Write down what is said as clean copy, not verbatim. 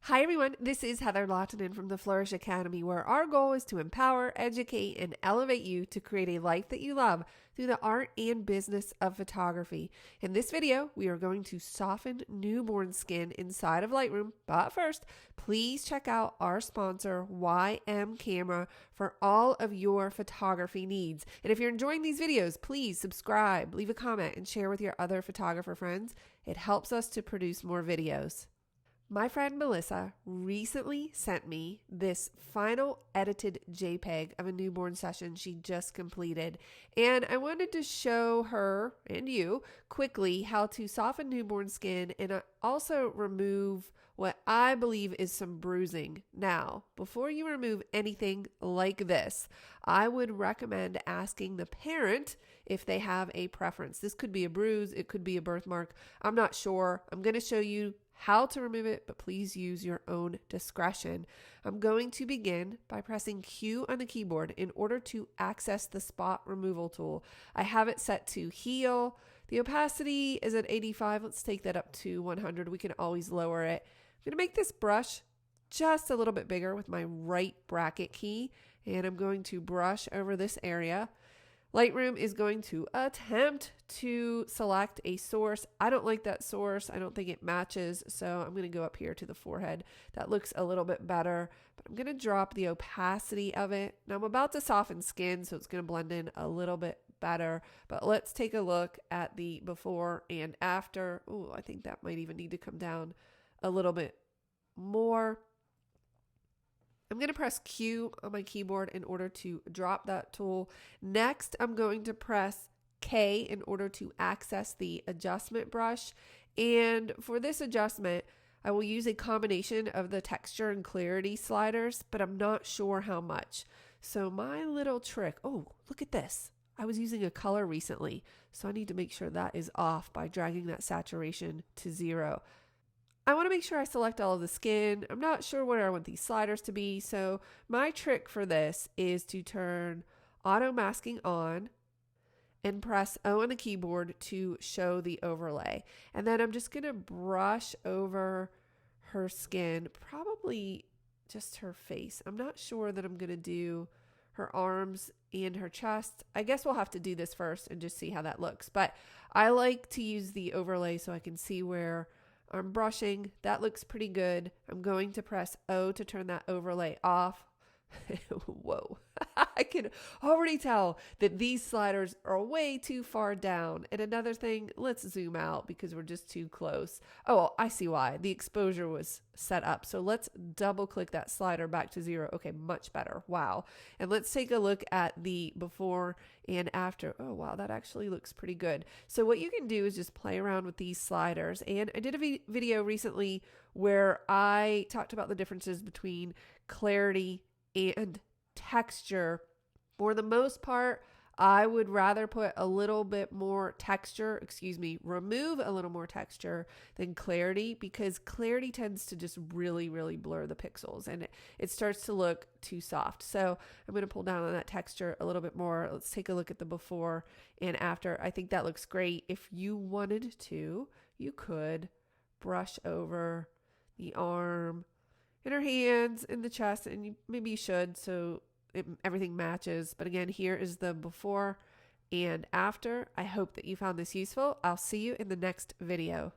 Hi everyone, this is Heather Lottanen from the Flourish Academy, where our goal is to empower, educate, and elevate you to create a life that you love through the art and business of photography. In this video, we are going to soften newborn skin inside of Lightroom, but first, please check out our sponsor, YM Camera, for all of your photography needs. And if you're enjoying these videos, please subscribe, leave a comment, and share with your other photographer friends. It helps us to produce more videos. My friend Melissa recently sent me this final edited JPEG of a newborn session she just completed, and I wanted to show her and you quickly how to soften newborn skin and also remove what I believe is some bruising. Now, before you remove anything like this, I would recommend asking the parent if they have a preference. This could be a bruise, it could be a birthmark. I'm not sure. I'm going to show you how to remove it, but please use your own discretion. I'm going to begin by pressing Q on the keyboard in order to access the spot removal tool. I have it set to heal. The opacity is at 85. Let's take that up to 100. We can always lower it. I'm going to make this brush just a little bit bigger with my right bracket key, and I'm going to brush over this area. Lightroom is going to attempt to select a source. I don't like that source. I don't think it matches. So I'm going to go up here to the forehead. That looks a little bit better, but I'm going to drop the opacity of it. Now I'm about to soften skin, so it's going to blend in a little bit better, but let's take a look at the before and after. Oh, I think that might even need to come down a little bit more. I'm going to press Q on my keyboard in order to drop that tool. Next, I'm going to press K in order to access the adjustment brush. And for this adjustment, I will use a combination of the texture and clarity sliders, but I'm not sure how much. So my little trick, oh, look at this. I was using a color recently, so I need to make sure that is off by dragging that saturation to 0. I want to make sure I select all of the skin. I'm not sure where I want these sliders to be. So my trick for this is to turn auto masking on and press O on the keyboard to show the overlay. And then I'm just going to brush over her skin, probably just her face. I'm not sure that I'm going to do her arms and her chest. I guess we'll have to do this first and just see how that looks. But I like to use the overlay so I can see where I'm brushing. That looks pretty good. I'm going to press O to turn that overlay off. Whoa. I can already tell that these sliders are way too far down. And another thing, let's zoom out because we're just too close. Oh, I see why. The exposure was set up. So let's double click that slider back to 0. Okay, much better. Wow. And let's take a look at the before and after. Oh, wow, that actually looks pretty good. So what you can do is just play around with these sliders. And I did a video recently where I talked about the differences between clarity and texture. For the most part, I would rather put a little bit more texture, remove a little more texture than clarity, because clarity tends to just really, really blur the pixels and it starts to look too soft. So I'm going to pull down on that texture a little bit more. Let's take a look at the before and after. I think that looks great. If you wanted to, you could brush over the arm in her hands, in the chest, and maybe you should, so everything matches. But again, here is the before and after. I hope that you found this useful. I'll see you in the next video.